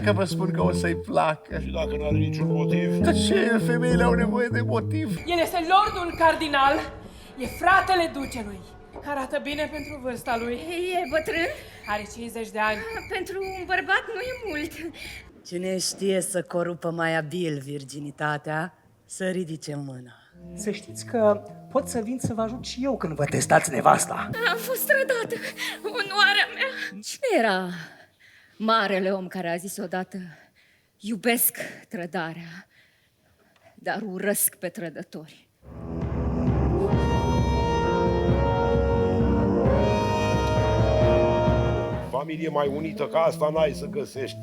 Dacă vă spun că o să-i placă. Și dacă nu are niciun motiv? Dar ce? Femeile au nevoie de motiv. El este lordul cardinal, e fratele ducelui. Arată bine pentru vârsta lui. E bătrân? Are 50 de ani. Pentru un bărbat nu e mult. Cine știe să corupă mai abil virginitatea, să ridice mâna. Să știți că pot să vin să vă ajut și eu când vă testați nevasta. Am fost trădată. Onoarea mea. Cine era marele om care a zis odată: iubesc trădarea, dar urăsc pe trădători? Familie mai unită ca asta n-ai să găsești.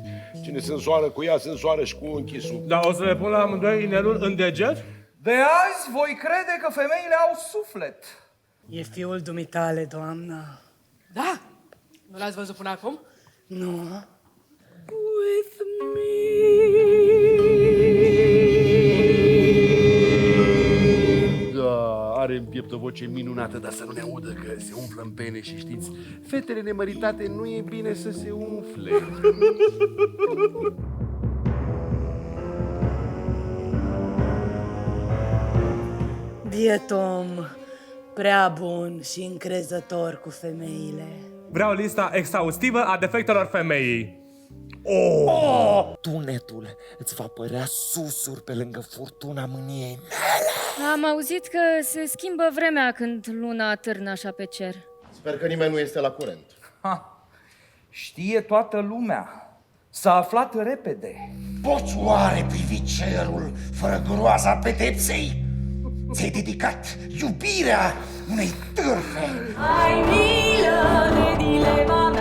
Cine se însoară cu ea, se însoară și cu închisul. Dar o să le pun la amândoi inelul în deget? De azi voi crede că femeile au suflet. E fiul dumitale, doamnă. Da? Nu l-ați văzut până acum? Nu? With Da, are în piept o voce minunată, dar să nu ne audă că se umflă în pene și știți, fetele nemăritate nu e bine să se umfle. Biet om, prea bun și încrezător cu femeile. Vreau lista exhaustivă a defectelor femeii. Tunetul îți va părea susur pe lângă furtuna mâniei. Am auzit că se schimbă vremea când luna atârnă așa pe cer. Sper că nimeni nu este la curent. Ha, știe toată lumea. S-a aflat repede. Poți oare privi cerul fără groaza pedepsei? Ți-ai dedicat iubirea unei târfe. Ai milă de dilema